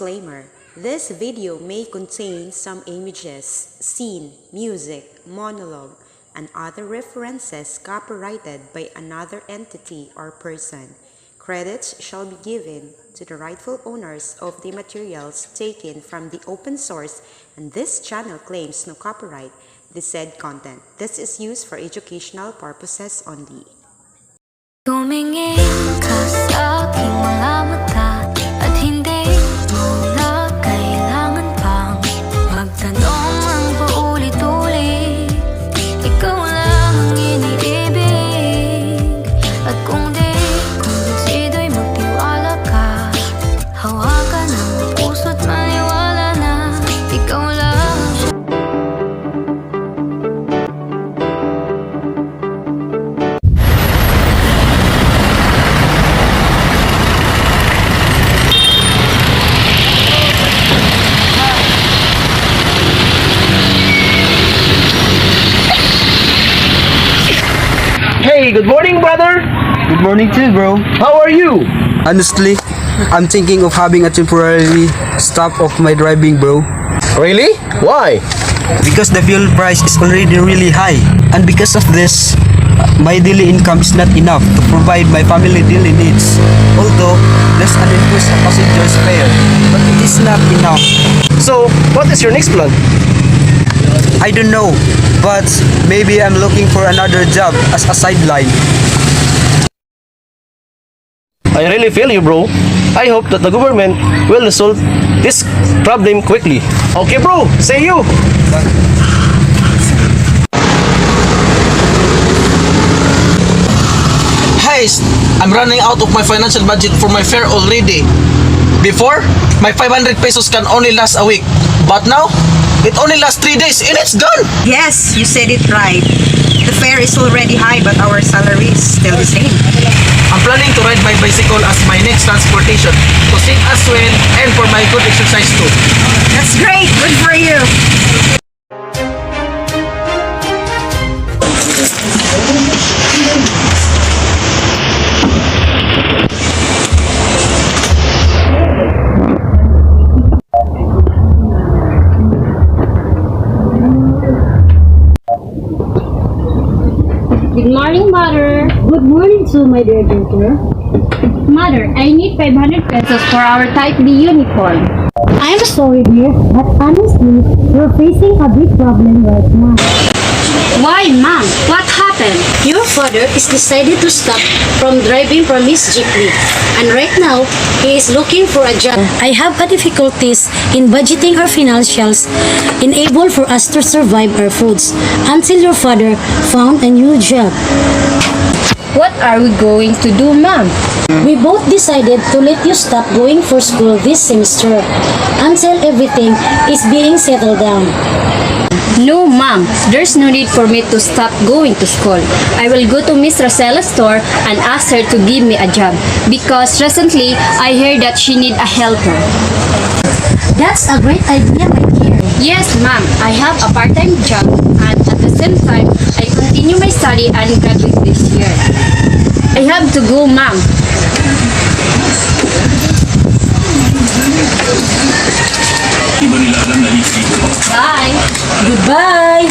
Disclaimer: this video may contain some images, scene, music, monologue, and other references copyrighted by another entity or person. Credits shall be given to the rightful owners of the materials taken from the open source, and this channel claims no copyright the said content. This is used for educational purposes only. Tumingin ka sa aking mga mata at hindi mo na kailangan pang magtanong ang paulit-ulit. Ikaw lang ang iniibig, at kung decido'y magtiwala ka, hawakan ang puso't maniwala na ikaw lang. Hey, good morning, brother. Good morning too, bro. How are you? Honestly, I'm thinking of having a temporary stop of my driving, bro. Really? Why? Because the fuel price is already really high. And because of this, my daily income is not enough to provide my family daily needs. Although, there's an increase of passengers fare, but it is not enough. So, what is your next plan? I don't know, but maybe I'm looking for another job as a sideline. I really feel you, bro. I hope that the government will resolve this problem quickly. Okay, bro. See you. Hey, I'm running out of my financial budget for my fare already. Before, my 500 pesos can only last a week. But now, it only lasts 3 days and it's gone. Yes, you said it right. The fare is already high, but our salary is still the same. I'm planning to ride my bicycle as my next transportation to sing as well and for my good exercise too. That's great. Good for you. Good morning, Mother. Good morning to my dear daughter. Mother, I need 500 pesos for our Type B uniform. I'm sorry, dear, but honestly, we're facing a big problem right now. Why, Mom? What happened? Your father is decided to stop from driving from his jeepney, and right now, he is looking for a job. I have a difficulties in budgeting our financials, enable for us to survive our foods, until your father found a new job. What are we going to do, Mom? We both decided to let you stop going for school this semester, until everything is being settled down. No, Mom. There's no need for me to stop going to school. I will go to Miss Rosella's store and ask her to give me a job, because recently I heard that she need a helper. That's a great idea, my dear. Yes, Ma'am. I have a part-time job, and at the same time, I continue my study and graduate this year. I have to go, Ma'am. Bye. Goodbye.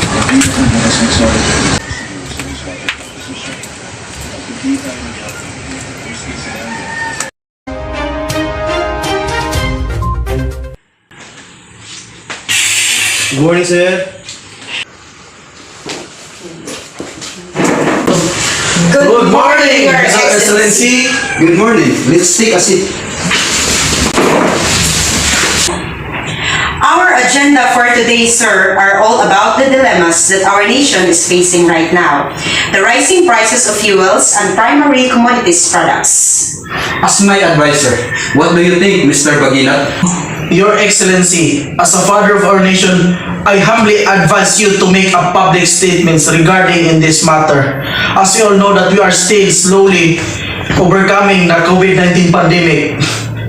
Good morning, sir. Good morning, Your Excellency. Good morning. Let's take a seat. Our agenda for today, sir, are all about the dilemmas that our nation is facing right now. The rising prices of fuels and primary commodities products. As my advisor, what do you think, Mr. Baginat? Your Excellency, as a father of our nation, I humbly advise you to make a public statements regarding in this matter. As you all know that we are still slowly overcoming the COVID-19 pandemic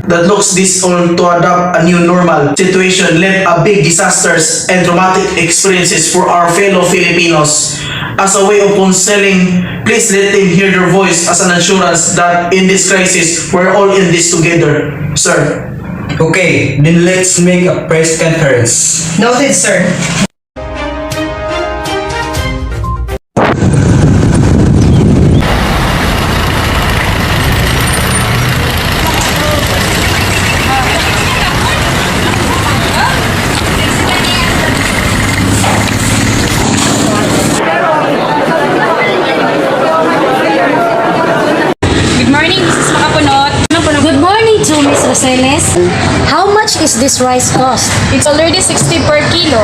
that looks this all to adopt a new normal situation led a big disasters and traumatic experiences for our fellow Filipinos. As a way of counseling, please let them hear their voice as an assurance that in this crisis, we're all in this together. Sir. Okay, then let's make a press conference. Noted, sir. Good morning, Mrs. Makapunot. Good morning to Miss Roseles. How much is this rice cost? It's already 60 per kilo.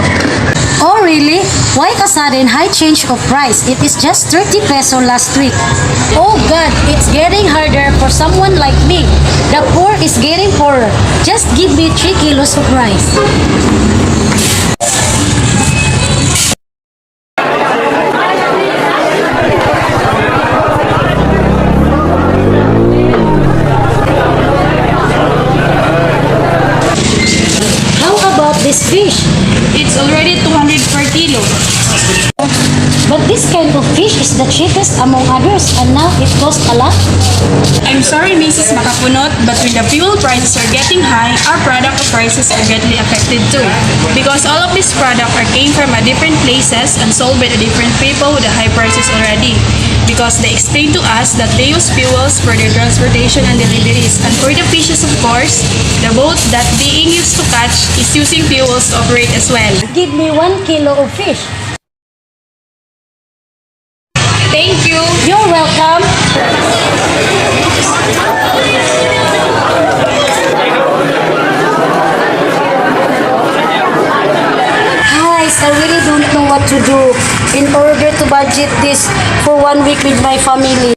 Oh really? Why a sudden high change of price? It is just 30 peso last week. Oh God, it's getting harder for someone like me. The poor is getting poorer. Just give me 3 kilos of rice. How about this fish? It's already 200 per kilo. But this kind of fish is the cheapest among others and now it costs a lot. I'm sorry, Mrs. Makapunot, but when the fuel prices are getting high, our product prices are greatly affected too. Because all of these products are came from a different places and sold by the different people with the high prices already. Because they explain to us that they use fuels for their transportation and deliveries. And for the fishes, of course, the boat that being used to catch is using fuels to operate as well. Give me 1 kilo of fish. Thank you. You're welcome. Guys, I really don't know what to do in order to budget this for 1 week with my family.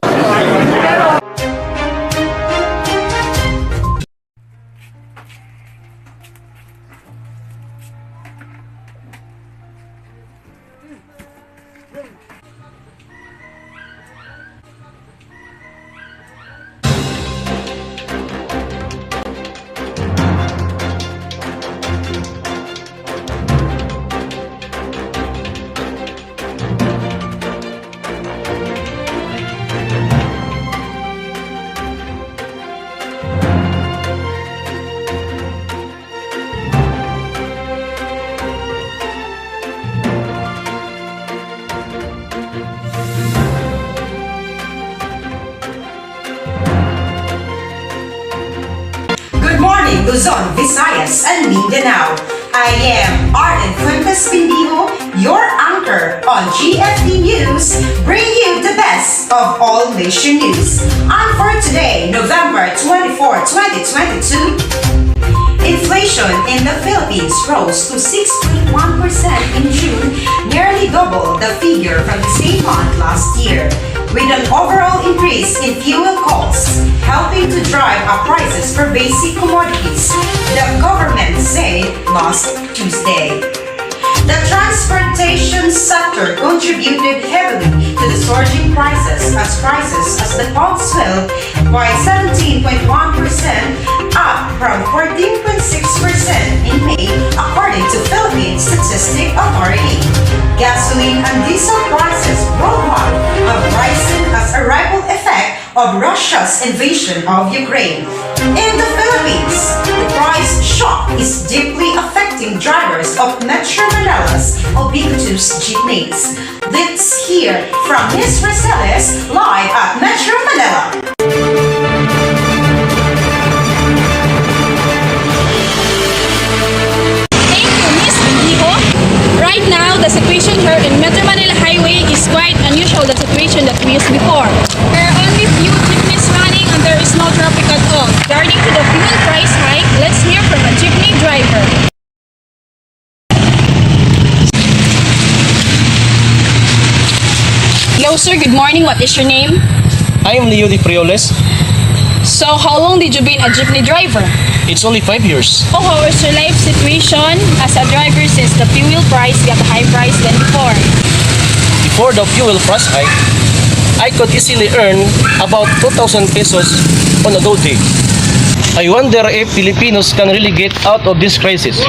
Good morning, Luzon, Visayas, and Mindanao. I am Arden Fuentes Pindijo, your anchor on GFD News, bringing you the best of all nation news. And for today, November 24, 2022, inflation in the Philippines rose to 6.1% in June, nearly double the figure from the same month last year, with an overall increase in fuel costs, helping to drive up prices for basic commodities, the government said last Tuesday. The transportation sector contributed heavily to the surging prices as the costs fell by 17.1%, up from 14.6% in May, according to Philippine Statistic Authority. Gasoline and diesel prices worldwide have risen as a ripple effect of Russia's invasion of Ukraine. In the Philippines, the price shock is deeply affecting drivers of Metro Manila's ubiquitous jeepneys. Let's hear from Ms. Roseles live at Metro Manila. Thank you, Miss Pindijo. Right now, the situation here in Metro Manila Highway is quite unusual the situation that we used before. There are only few jeepneys running and there is no traffic at all. Regarding to the fuel price hike, let's hear from a jeepney driver. Hello sir, good morning. What is your name? I am Leo Di Prioles. So how long did you be a jeepney driver? It's only 5 years. Oh, how is your life situation as a driver since the fuel price got high price than before? Before the fuel price hike, I could easily earn about 2,000 pesos on a good day. I wonder if Filipinos can really get out of this crisis.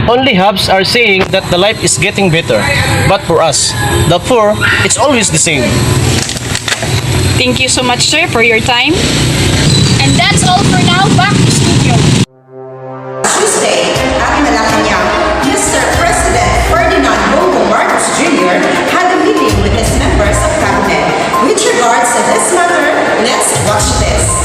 Only hubs are saying that the life is getting better. But for us, the poor, it's always the same. Thank you so much, sir, for your time. And that's all for now. Back to studio. Mayor had a meeting with his members of cabinet. With regards to this matter, let's watch this.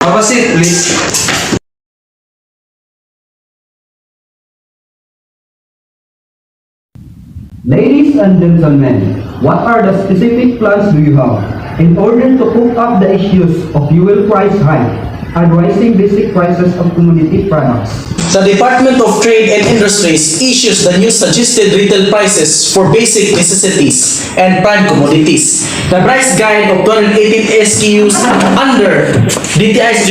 Have a seat, please. Ladies and gentlemen, what are the specific plans do you have in order to cope up the issues of fuel price hike and rising basic prices of commodity products? The Department of Trade and Industries issues the new suggested retail prices for basic necessities and prime commodities. The price guide of 218 SKUs under DTI's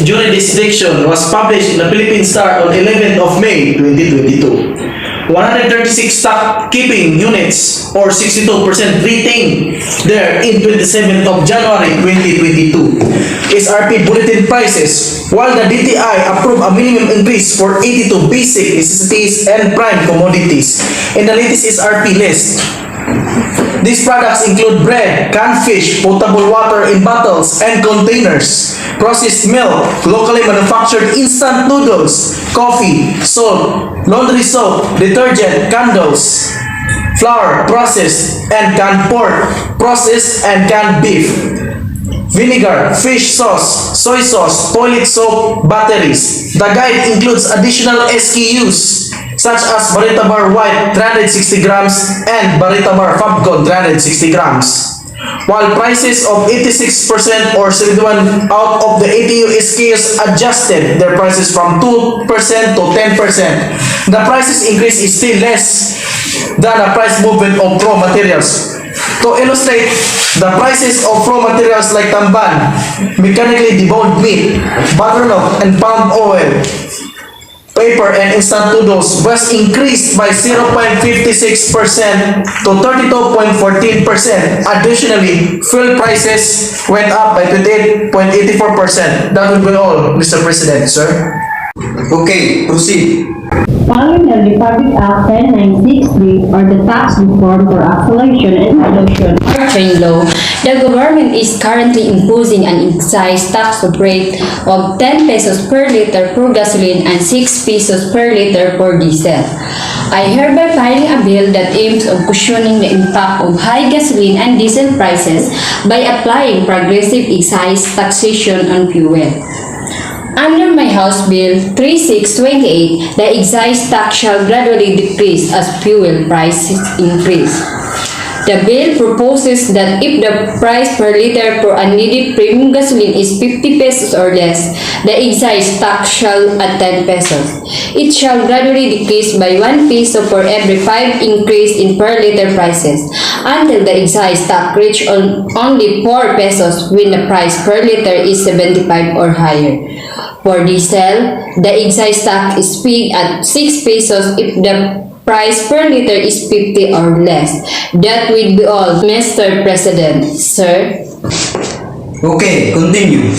jurisdiction was published in the Philippine Star on 11th of May 2022. 136 stock keeping units or 62% retained there in 27th of January 2022. SRP bulletin prices, while the DTI approved a minimum increase for 82 basic necessities and prime commodities in the latest SRP list. These products include bread, canned fish, potable water in bottles and containers, processed milk, locally manufactured instant noodles, coffee, salt, laundry soap, detergent, candles, flour, processed and canned pork, processed and canned beef, vinegar, fish sauce, soy sauce, toilet soap, batteries. The guide includes additional SKUs such as Barita Bar White 360 grams and Barita Bar Fabcon 360 grams. While prices of 86% or 71 out of the 80 SKUs adjusted their prices from 2% to 10%, the prices increase is still less than the price movement of raw materials. To illustrate, the prices of raw materials like tamban, mechanically deboned meat, buttermilk, and palm oil, paper, and instant noodles was increased by 0.56% to 32.14%. Additionally, fuel prices went up by 28.84%. That will be all, Mr. President, sir. Okay, proceed. Following the Republic Act 10963 or the Tax Reform for Acceleration and Reduction or Train Law, the government is currently imposing an excise tax rate of 10 pesos per liter for gasoline and 6 pesos per liter for diesel. I hereby filing a bill that aims of cushioning the impact of high gasoline and diesel prices by applying progressive excise taxation on fuel. Under my House Bill 3628, the excise tax shall gradually decrease as fuel prices increase. The bill proposes that if the price per liter for unleaded premium gasoline is 50 pesos or less, the excise tax shall at 10 pesos. It shall gradually decrease by 1 peso for every 5 increase in per liter prices, until the excise tax reach only 4 pesos when the price per liter is 75 or higher. For diesel, the excise tax is fixed at 6 pesos if the price per liter is 50 or less. That will be all, Mr. President. Sir? Okay, continue.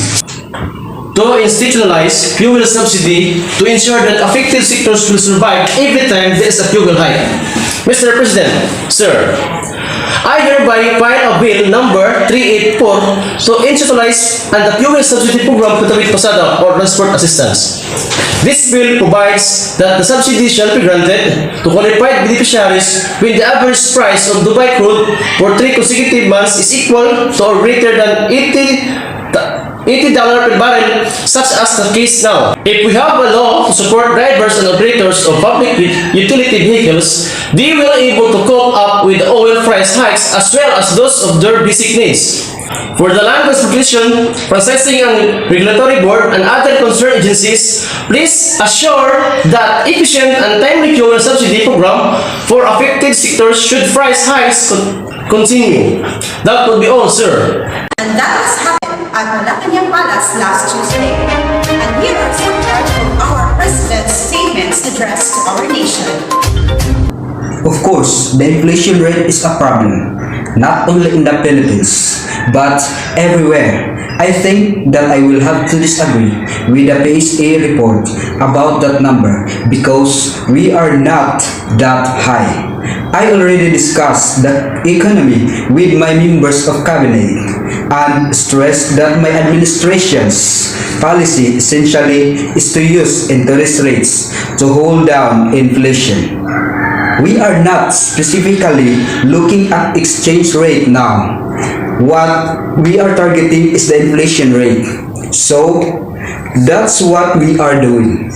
To institutionalize fuel subsidy to ensure that affected sectors will survive every time there is a fuel hike. Mr. President, sir, I hereby file a bill number 384 to institutionalize the fuel subsidy program Katalit Pasada or transport assistance. This bill provides that the subsidy shall be granted to qualified beneficiaries when the average price of Dubai crude for 3 consecutive months is equal to or greater than $80 per barrel, such as the case now. If we have a law to support drivers and operators of public utility vehicles, they will be able to cope up with oil price hikes as well as those of their basic needs. For the Land Transportation, Processing and Regulatory Board and other concerned agencies, please assure that efficient and timely fuel subsidy program for affected sectors should price hikes continue. That would be all, sir. And that has happened at Malacanang Palace last Tuesday. And here are some parts of our President's statement address to our nation. Of course, the inflation rate is a problem, not only in the Philippines, but everywhere. I think that I will have to disagree with the PSA report about that number because we are not that high. I already discussed the economy with my members of cabinet and stressed that my administration's policy essentially is to use interest rates to hold down inflation. We are not specifically looking at exchange rate now. What we are targeting is the inflation rate. So, that's what we are doing.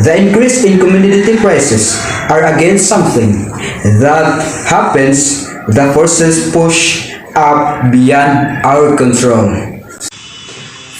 The increase in commodity prices are again something that happens that forces push up beyond our control.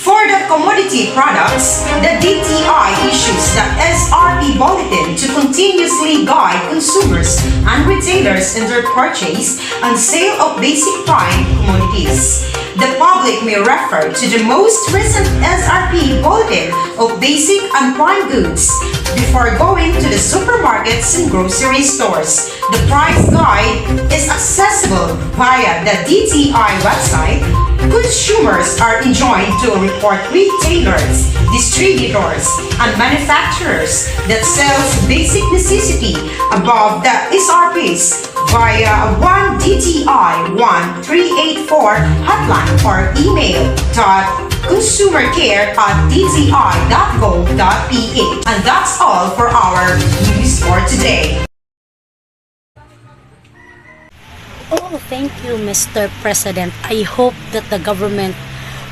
For the commodity products, the DTI issues the SRP bulletin to continuously guide consumers and retailers in their purchase and sale of basic prime commodities. The public may refer to the most recent SRP bulletin of basic and prime goods before going to the supermarkets and grocery stores. The price guide is accessible via the DTI website. Consumers are enjoined to report retailers, distributors, and manufacturers that sells basic necessity above the SRPs via 1DTI1384 hotline or email consumercare@dti.gov.ph. And that's all for our news for today. Oh, thank you, Mr. President. I hope that the government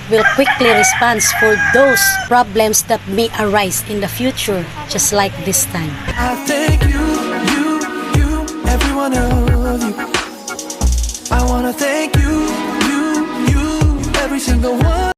will quickly respond for those problems that may arise in the future, just like this time. I thank you, every one of you. I wanna thank you, every single one.